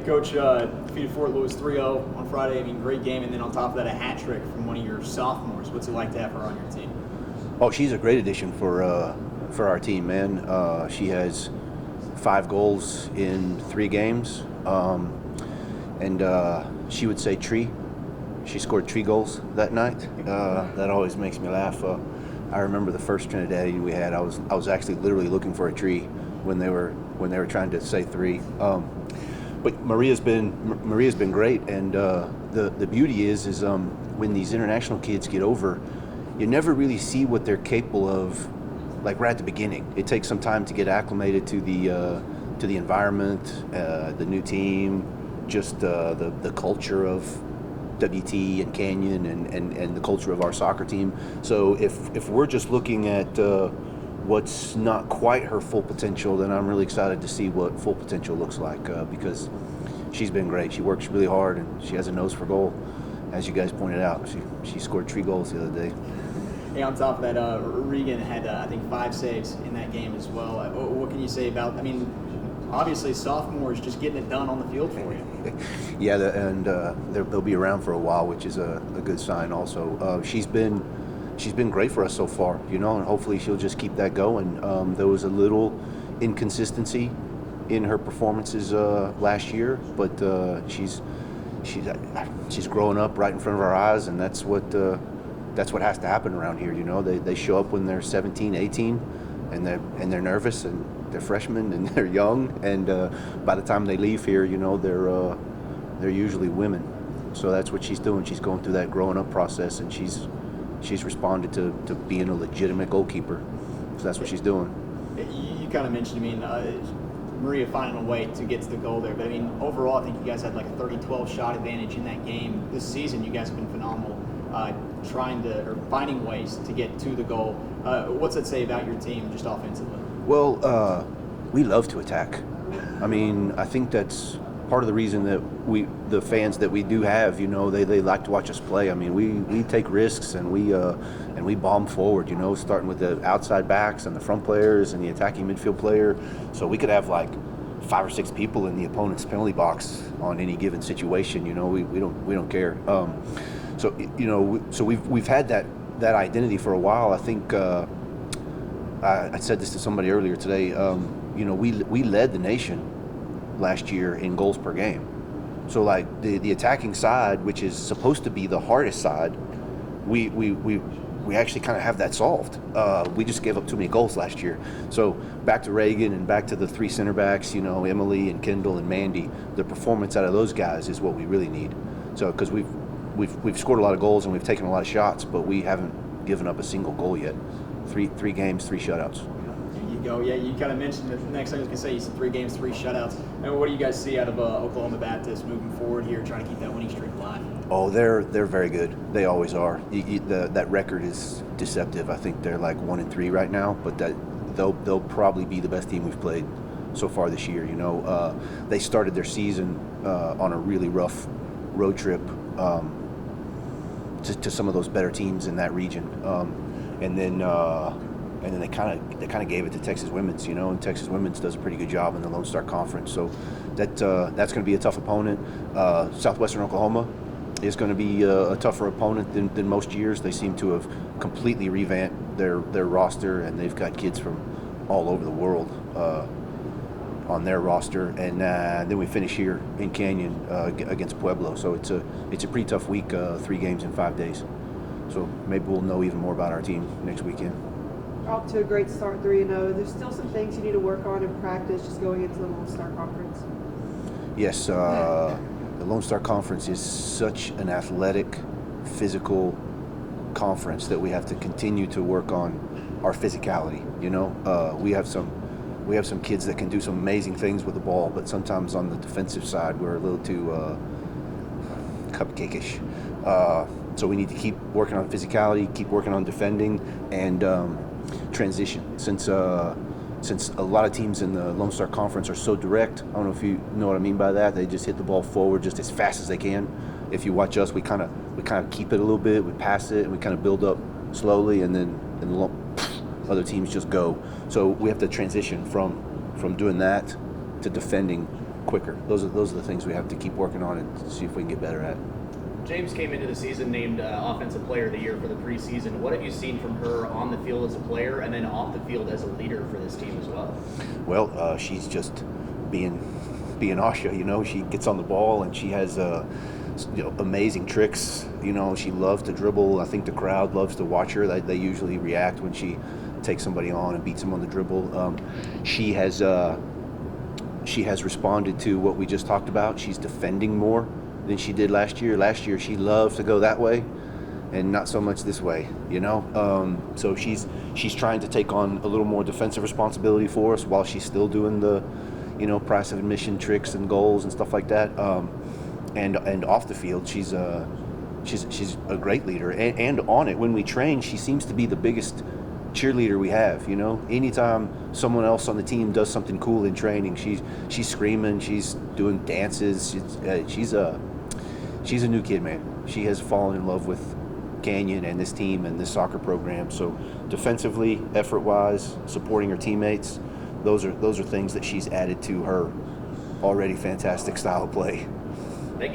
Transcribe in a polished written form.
Coach defeated Fort Lewis 3-0 on Friday. I mean, great game, and then on top of that, a hat trick from one of your sophomores. What's it like to have her on your team? Oh, she's a great addition for our team, man. She has 5 goals in 3 games, and she would say tree. She scored 3 goals that night. That always makes me laugh. I remember the first Trinidadian we had. I was actually literally looking for a tree when they were trying to say 3. But Maria's been great, and the beauty is when these international kids get over, you never really see what they're capable of, like right at the beginning. It takes some time to get acclimated to the environment, the new team, just the culture of WT and Canyon and the culture of our soccer team. So if we're just looking at what's not quite her full potential, then I'm really excited to see what full potential looks like, because she's been great. She works really hard, and she has a nose for goal. As you guys pointed out, she scored 3 goals the other day. Hey, on top of that, Regan had, I think, 5 saves in that game as well. What can you say about, I mean, obviously sophomores just getting it done on the field for you. Yeah, they'll be around for a while, which is a good sign also. She's been great for us so far, and hopefully she'll just keep that going. There was a little inconsistency in her performances last year, but she's growing up right in front of our eyes, and that's what has to happen around here. They show up when they're 17, 18, and they're nervous, and they're freshmen, and they're young, and by the time they leave here, they're usually women. So that's what she's doing. She's going through that growing up process, and she's responded to being a legitimate goalkeeper. So that's what she's doing. You kind of mentioned, Maria finding a way to get to the goal there, but overall, I think you guys had like a 30-12 shot advantage in that game. This season, you guys have been phenomenal, finding ways to get to the goal. What's that say about your team, just offensively? Well, we love to attack. I think that's part of the reason that the fans that we do have, they like to watch us play. We take risks, and we bomb forward, starting with the outside backs and the front players and the attacking midfield player. So we could have like 5 or 6 people in the opponent's penalty box on any given situation. We don't care. So we've had that identity for a while. I think I said this to somebody earlier today. We led the nation last year in goals per game. So like the attacking side, which is supposed to be the hardest side, we actually kind of have that solved. We just gave up too many goals last year. So back to Regan and back to the 3 center backs, Emily and Kendall and Mandy. The performance out of those guys is what we really need. So because we've scored a lot of goals and we've taken a lot of shots, but we haven't given up a single goal yet. 3 games, 3 shutouts. There you go. Yeah, you kind of mentioned it. The next thing I was going to say, you said 3 games, 3 shutouts. And what do you guys see out of Oklahoma Baptist moving forward here, trying to keep that winning streak alive? Oh, they're very good. They always are. That record is deceptive. I think they're like 1-3 right now, but they'll probably be the best team we've played so far this year. They started their season on a really rough road trip to some of those better teams in that region, and then they kind of gave it to Texas Women's, and Texas Women's does a pretty good job in the Lone Star Conference. So that's going to be a tough opponent. Southwestern Oklahoma is going to be a tougher opponent than most years. They seem to have completely revamped their roster, and they've got kids from all over the world on their roster. And then we finish here in Canyon against Pueblo. So it's a pretty tough week, 3 games in 5 days. So maybe we'll know even more about our team next weekend. Off to a great start, 3-0. There's still some things you need to work on in practice just going into the Lone Star Conference. Yes, the Lone Star Conference is such an athletic, physical conference that we have to continue to work on our physicality. We have some kids that can do some amazing things with the ball, but sometimes on the defensive side we're a little too cupcake-ish. So we need to keep working on physicality, keep working on defending, and transition. Since a lot of teams in the Lone Star Conference are so direct, I don't know if you know what I mean by that. They just hit the ball forward just as fast as they can. If you watch us, we kind of keep it a little bit, we pass it, and we kind of build up slowly, and then other teams just go. So we have to transition from doing that to defending quicker. Those are the things we have to keep working on and see if we can get better at. James came into the season named Offensive Player of the Year for the preseason. What have you seen from her on the field as a player and then off the field as a leader for this team as well? Well, she's just being Asha. You know, she gets on the ball and she has amazing tricks. You know, she loves to dribble. I think the crowd loves to watch her. They usually react when she takes somebody on and beats them on the dribble. She has responded to what we just talked about. She's defending more than she did last year. Last year, she loved to go that way and not so much this way, you know? So she's trying to take on a little more defensive responsibility for us while she's still doing the, you know, price of admission tricks and goals and stuff like that. And off the field, she's a great leader. And on it, when we train, she seems to be the biggest cheerleader we have. You know, anytime someone else on the team does something cool in training, she's screaming, she's doing dances. She's a new kid, man. She has fallen in love with Canyon and this team and this soccer program. So defensively, effort-wise, supporting her teammates, those are things that she's added to her already fantastic style of play. Thank you.